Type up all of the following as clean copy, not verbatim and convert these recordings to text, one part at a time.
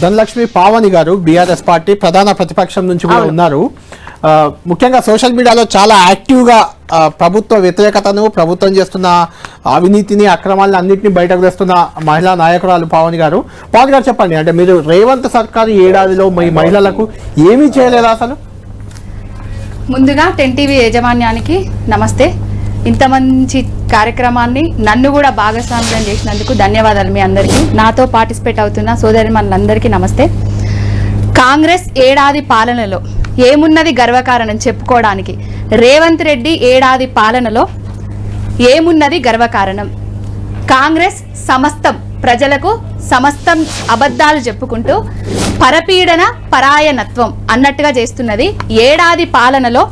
ధనలక్ష్మి పావని గారు BRS party ప్రధాన ప్రతిపక్షం నుంచి కూడా ఉన్నారు. ముఖ్యంగా సోషల్ మీడియాలో చాలా యాక్టివ్గా ప్రభుత్వ వ్యతిరేకతను, ప్రభుత్వం చేస్తున్న అవినీతిని, అక్రమాలను అన్నింటినీ బయటకు తెస్తున్న మహిళా నాయకురాలు పావని గారు. పావని గారు చెప్పండి, అంటే మీరు రేవంత్ సర్కారు ఏడాదిలో మీ మహిళలకు ఏమీ చేయలేదా అసలు? ముందుగా 10 టీవీ యాజమాన్యానికి నమస్తే. ఇంత మంచి కార్యక్రమాన్ని నన్ను కూడా భాగస్వామ్యం చేసినందుకు ధన్యవాదాలు మీ అందరికీ. నాతో పార్టిసిపేట్ అవుతున్న సోదరి మనందరికీ నమస్తే. కాంగ్రెస్ ఏడాది పాలనలో ఏమున్నది గర్వకారణం చెప్పుకోవడానికి? రేవంత్ రెడ్డి ఏడాది పాలనలో ఏమున్నది గర్వకారణం? కాంగ్రెస్ సమస్తం ప్రజలకు సమస్తం అబద్ధాలు చెప్పుకుంటూ పరపీడన పరాయణత్వం అన్నట్టుగా చేస్తున్నది. ఏడాది పాలనలో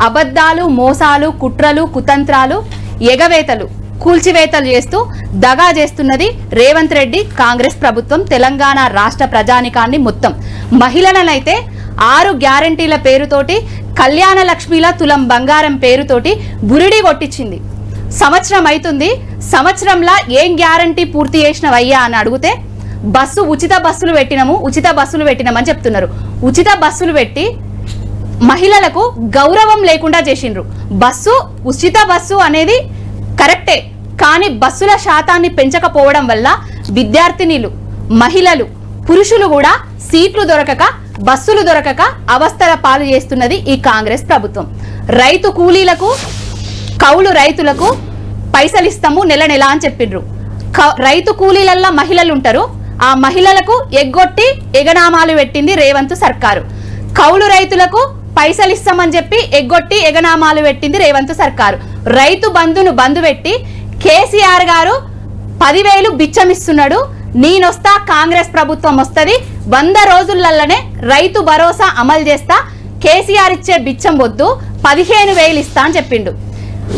అబద్ధాలు, మోసాలు, కుట్రలు, కుతంత్రాలు, ఎగవేతలు, కూల్చివేతలు చేస్తూ దగా చేస్తున్నది రేవంత్ రెడ్డి కాంగ్రెస్ ప్రభుత్వం. తెలంగాణ రాష్ట్ర ప్రజానికాన్ని మొత్తం మహిళలనైతే 6 గ్యారంటీల పేరుతోటి, కళ్యాణ లక్ష్మిల తులం బంగారం పేరుతోటి బురిడి కొట్టించింది. సంవత్సరం అవుతుంది. సంవత్సరంలో ఏం గ్యారంటీ పూర్తి చేసినవయ్యా అని అడిగితే ఉచిత బస్సులు పెట్టినామని చెప్తున్నారు. ఉచిత బస్సులు పెట్టి మహిళలకు గౌరవం లేకుండా చేసిండ్రు. ఉచిత బస్సు అనేది కరెక్టే, కానీ బస్సుల శాతాన్ని పెంచకపోవడం వల్ల విద్యార్థినిలు, మహిళలు, పురుషులు కూడా సీట్లు దొరకక, బస్సులు దొరకక అవస్థల పాలు చేస్తున్నది ఈ కాంగ్రెస్ ప్రభుత్వం. రైతు కూలీలకు, కౌలు రైతులకు పైసలు ఇస్తాము నెల నెల అని చెప్పిండ్రు. రైతు కూలీలల్లో మహిళలు ఉంటారు. ఆ మహిళలకు ఎగ్గొట్టి ఎగనామాలు పెట్టింది రేవంత్ సర్కారు. కౌలు రైతులకు పైసలు ఇస్తామని చెప్పి ఎగ్గొట్టి ఎగనామాలు పెట్టింది రేవంత్ సర్కారు. రైతు బంధును బంధు పెట్టి కేసీఆర్ గారు 10,000 బిచ్చమిస్తున్నాడు. నేనొస్తా, కాంగ్రెస్ ప్రభుత్వం వస్తుంది, 100 రోజులలోనే రైతు భరోసా అమలు చేస్తా, కేసీఆర్ ఇచ్చే బిచ్చం వద్దు, 15,000 ఇస్తా అని చెప్పిండు.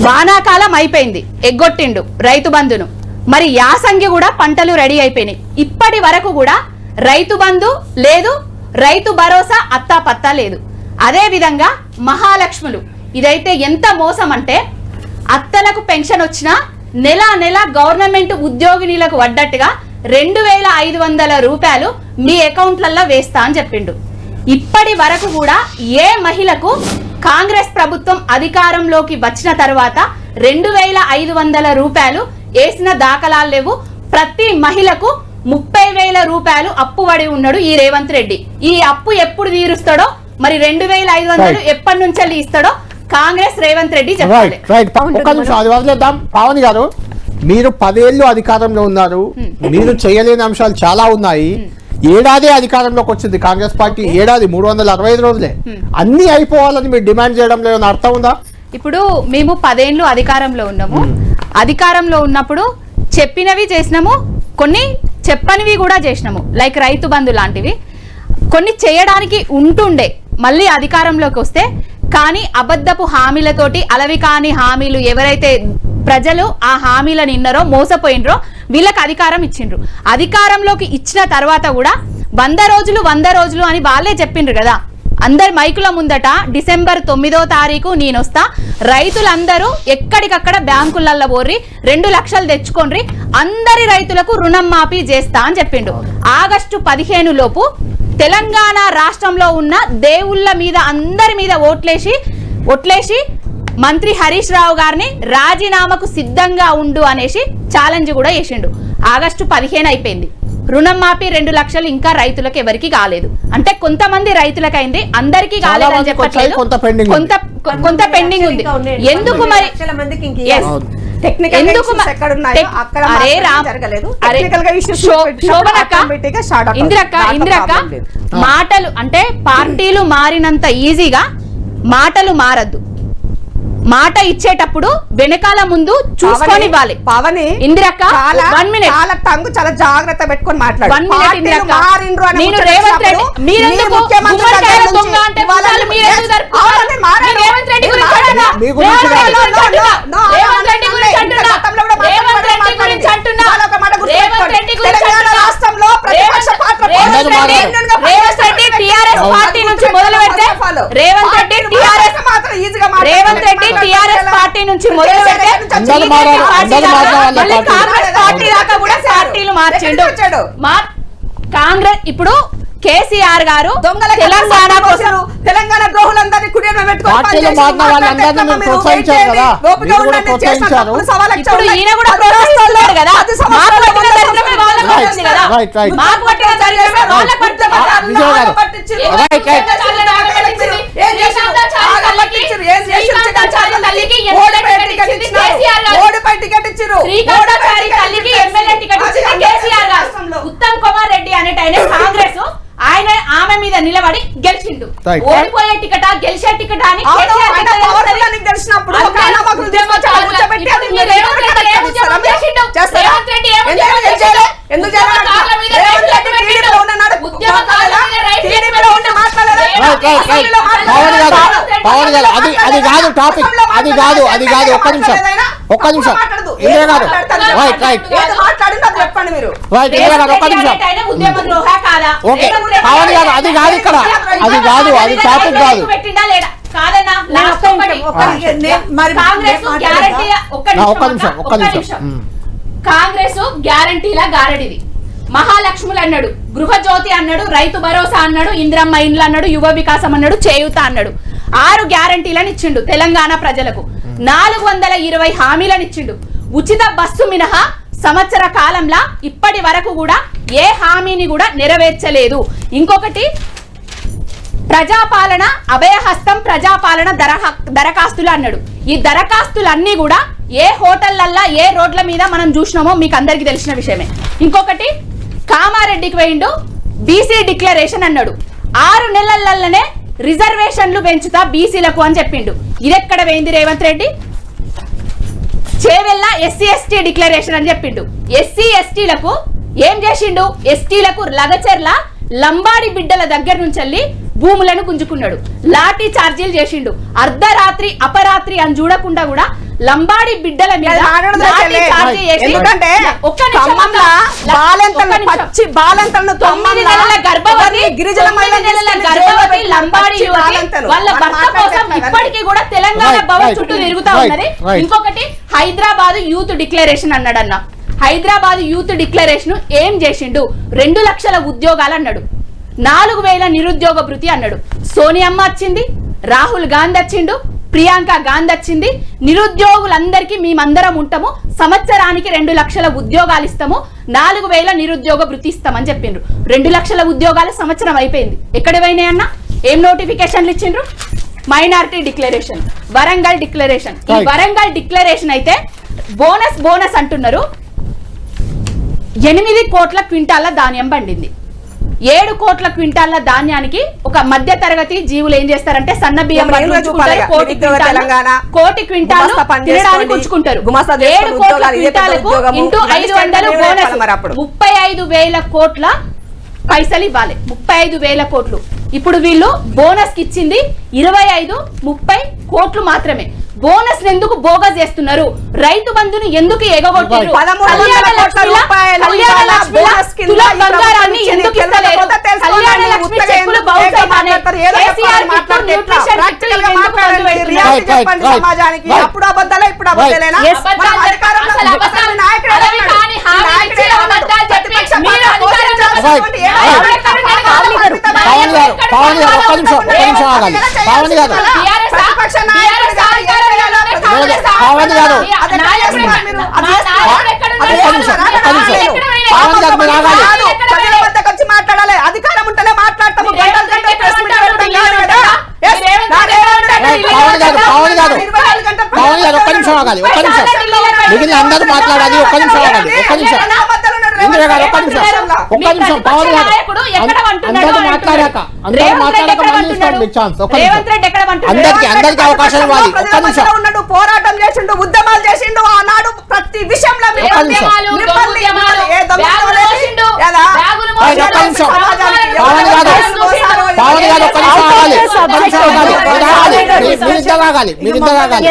వానాకాలం అయిపోయింది, ఎగ్గొట్టిండు రైతు బంధును. మరి యాసంగి కూడా పంటలు రెడీ అయిపోయినాయి. ఇప్పటి వరకు కూడా రైతు బంధు లేదు, రైతు భరోసా అత్తా పత్తా లేదు. అదే విధంగా మహాలక్ష్ములు, ఇదైతే ఎంత మోసం అంటే, అత్తలకు పెన్షన్ వచ్చినా నెల నెల గవర్నమెంట్ ఉద్యోగినీలకు పడ్డట్టుగా 2,500 రూపాయలు మీ అకౌంట్లలో వేస్తా అని చెప్పిండు. ఇప్పటి వరకు కూడా ఏ మహిళకు కాంగ్రెస్ ప్రభుత్వం అధికారంలోకి వచ్చిన తర్వాత 2,500 రూపాయలు వేసిన దాఖలాలు లేవు. ప్రతి మహిళకు 30,000 రూపాయలు అప్పు పడి ఉన్నాడు ఈ రేవంత్ రెడ్డి. ఈ అప్పు ఎప్పుడు తీరుస్తాడో, మరి 2,500 ఎప్పటి నుంచి ఇస్తాడో కాంగ్రెస్ రేవంత్ రెడ్డి చెప్పాలి. పావని గారు, మీరు 10 ఏళ్ళు అధికారంలో ఉన్నారు, మీరు చేయలేని అంశాలు చాలా ఉన్నాయి. ఏడాది అధికారంలోకి వచ్చింది కాంగ్రెస్ పార్టీ, ఏడాది 365 రోజులే అన్ని అయిపోవాలని మీరు డిమాండ్ చేయడం లేదని అర్థం ఉందా? ఇప్పుడు మేము 10 ఏళ్ళు అధికారంలో ఉన్నాము. అధికారంలో ఉన్నప్పుడు చెప్పినవి చేసినాము, కొన్ని చెప్పనివి కూడా చేసినాము. లైక్ రైతు బంధు లాంటివి కొన్ని చేయడానికి ఉంటుండే మళ్ళీ అధికారంలోకి వస్తే. కానీ అబద్ధపు హామీలతోటి, అలవి కాని హామీలు, ఎవరైతే ప్రజలు ఆ హామీలను ఇన్నారో, మోసపోయినరో వీళ్ళకి అధికారం ఇచ్చిండ్రు. అధికారంలోకి ఇచ్చిన తర్వాత కూడా 100 రోజులు అని వాళ్ళే చెప్పిండ్రు కదా అందరి మైకుల ముందట. డిసెంబర్ 9వ తారీఖు నేనొస్తా, రైతులందరూ ఎక్కడికక్కడ బ్యాంకులల్లో పోర్రి 2 లక్షలు తెచ్చుకోండి, అందరి రైతులకు రుణం మాఫీ చేస్తా అని చెప్పిండు. ఆగస్టు 15 లోపు తెలంగాణ రాష్ట్రంలో ఉన్న దేవుళ్ళ మీద అందరి మీద ఒట్లేసి మంత్రి హరీష్ రావు గారిని రాజీనామాకు సిద్ధంగా ఉండు అనేసి ఛాలెంజ్ కూడా చేసిండు. ఆగస్టు 15 అయిపోయింది. రుణం మాఫీ 2 లక్షలు ఇంకా రైతులకు ఎవరికి కాలేదు. అంటే కొంతమంది రైతులకైంది, అందరికీ కాలేదని చెప్పట్లేదు, కొంత పెండింగ్ ఉంది. ఎందుకు మరి? ఇందిరక్క మాటలు అంటే పార్టీలు మారినంత ఈజీగా మాటలు మారద్దు. మాట ఇచ్చేటప్పుడు వెనకాల ముందు చూసుకొని ఇవ్వాలి. పవని ఇందిరక్క టంగు చాలా జాగ్రత్త పెట్టుకొని మాట్లాడు. నేను రేవంత్ రెడ్డి పార్టీ నుంచి మొదలు పెడితే రేవంత్ రెడ్డి టీఆర్ఎస్ పార్టీ నుంచి మొదలు పెడితే కాంగ్రెస్ పార్టీ దాకా కూడా పార్టీలు మార్చిండు. కాంగ్రెస్ ఇప్పుడు కేసీఆర్ గారు దొంగల తెలంగాణ కోసం తెలంగాణ ద్రోహులందరినీ కుడియడం పెట్టుకొని పార్టీలో మారిన వాళ్ళందరినీ మీరు ప్రోత్సహించారు కదా, మీరు కూడా ప్రోత్సహించారు. ఇప్పుడు ఈయన కూడా ప్రోత్సహిస్తున్నాడు కదా, మాకు పట్టిన దరిద్రమే వాళ్ళకు పడుతుంది కదా, రైట్, రైట్. మాకు పట్టిన దరిద్రమే వాళ్ళకు పడుతుంది కదా. విజయ్ గారు రైట్, రైట్. ఉత్తమ్ కుమార్ రెడ్డి అనేటైన కాంగ్రెస్ ఆయన ఆమె మీద నిలబడి గెలిచిండు. Right. ఓడిపోయే టికెట్ గెలిచే టికెట్ అని పవన్ గారు అది కాదు టాపిక్, అది కాదు ఒక్క నిమిషం ఇందిరా గారు రైట్ రైట్ చెప్పండి మీరు రైట్ ఇందిరా గారు ఒక్క నిమిషం ఉద్యమ ద్రోహ కాదా? ఓకే పవన్ గారు అది కాదు ఇక్కడ, అది కాదు, అది టాపిక్ కాదు. పెట్టిండా లేడా? కాదన్నా లాస్ట్ కాంగ్రెస్ గ్యారంటీ ఒక్క నిమిషం కాంగ్రెస్ గ్యారంటీలా గారడిది. మహాలక్ష్ములు అన్నాడు, గృహజ్యోతి అన్నాడు, రైతు భరోసా అన్నాడు, ఇందిరమ్మ ఇండ్లు అన్నాడు, యువ వికాసం అన్నాడు, చేయూత అన్నాడు. 6 గ్యారంటీలను ఇచ్చిండు తెలంగాణ ప్రజలకు. 420 హామీలను ఇచ్చిండు. ఉచిత బస్సు మినహా సంవత్సర కాలంలో ఇప్పటి వరకు కూడా ఏ హామీని కూడా నెరవేర్చలేదు. ఇంకొకటి ప్రజాపాలన అభయహస్తం, ప్రజాపాలన దరఖాస్తులు అన్నాడు. ఈ దరఖాస్తులన్నీ కూడా ఏ హోటళ్లల్లా ఏ రోడ్ల మీద మనం చూసినామో మీకు అందరికి తెలిసిన విషయమే. ఇంకొకటి కామారెడ్డికి పోయిండు, బీసీ డిక్లరేషన్ అన్నాడు. 6 నెలలనే రిజర్వేషన్లు పెంచుతా బీసీలకు అని చెప్పిండు. ఇదెక్కడ పోయింది Revanth Reddy? Chevella SC ST declaration అని చెప్పిండు. ఎస్సీ ఎస్టీలకు ఏం చేసిండు? ఎస్టీలకు లగచెర్ల లంబాడి బిడ్డల దగ్గర నుంచి వెళ్ళి భూములను గుంజుకున్నాడు. లాఠీ చార్జీలు చేసిండు. అర్ధరాత్రి అపరాత్రి అని చూడకుండా కూడా లంబాడి బిడ్డల మీద లాఠీ చార్జీ చేసి 9 నెలల గర్భవతి లంబాడి యువతి వాళ్ళ భర్త కోసం ఇప్పటికీ కూడా తెలంగాణ భవన్ చుట్టూ తిరుగుతా ఉన్నది. ఇంకొకటి హైదరాబాద్ యూత్ డిక్లరేషన్ అన్నాడన్న. హైదరాబాద్ యూత్ డిక్లరేషన్ ఏం చేసిండు? 2 లక్షల ఉద్యోగాలు అన్నాడు, 4000 నిరుద్యోగ భృతి అన్నాడు. సోనియమ్మ వచ్చింది, రాహుల్ గాంధీ వచ్చిండు, ప్రియాంక గాంధీ వచ్చింది. నిరుద్యోగులందరికీ మేమందరం ఉంటాము, సంవత్సరానికి 2 లక్షల ఉద్యోగాలు ఇస్తాము, 4000 నిరుద్యోగ భృతి ఇస్తామని చెప్పిండ్రు. 2 లక్షల ఉద్యోగాలు సంవత్సరం అయిపోయింది. ఎక్కడ పోయినాయి అన్న? ఏం నోటిఫికేషన్లు ఇచ్చిండ్రు? Minority declaration, Warangal declaration. ఈ వరంగల్ డిక్లరేషన్ అయితే బోనస్ అంటున్నారు. 8 కోట్ల క్వింటాల ధాన్యం పండింది. 7 కోట్ల క్వింటాల ధాన్యానికి ఒక మధ్య తరగతి జీవులు ఏం చేస్తారంటే సన్న బియ్యం కోటి క్వింటాలు తినడానికి ఉంచుకుంటారు. 7 కోట్ల క్వింటాలకు ఇంటూ 500 బోనస్ 35,000 కోట్ల పైసలు ఇవ్వాలి. 35,000 కోట్లు. ఇప్పుడు వీళ్ళు బోనస్ కి ఇచ్చింది 25-30 కోట్లు మాత్రమే. బోనస్ ఎందుకు బోగస్ చేస్తున్నారు? రైతు బంధుని ఎందుకు ఎగగొట్టారు? బంగారాన్ని ఎందుకు ఇస్తలేరు? కళ్యాణ లక్ష్మి చెక్కులు అప్పుడు అబద్ధాలే ఇప్పుడు అబద్ధాలేనా? పవన్ గారు ఒక్క నిమిషం ఆగాలి. పవన్ గారు పవన్ గారు మీరు ఆగాలి. మాట్లాడాలి, అధికారం ఉంటేనే మాట్లాడతాము. పవన్ గారు ఒక్క నిమిషం ఆగాలి, ఒక్క నిమిషం. మిగిలిన అందరూ మాట్లాడాలి, ఒక్క నిమిషం ఆగాలి, ఒక్క నిమిషం. ఇందిరా గారు ఒక్క నిమిషం, ఒక్క నిమిషం. పవన్ గారు అందరూ మాట్లాడాక ఛాన్స్, ఒక్క నిమిషం. అందరికి అవకాశం ఇవ్వాలి, ఒక్క నిమిషం. పోరాటం చేసిండు, ఉద్యమాలు చేసిండు. ఆనాడు ప్రతి విషయంలో పవన్ గారు ఒక్క నిమిషం ఆగాలి, మీరు ఇద్దరు ఆగాలి.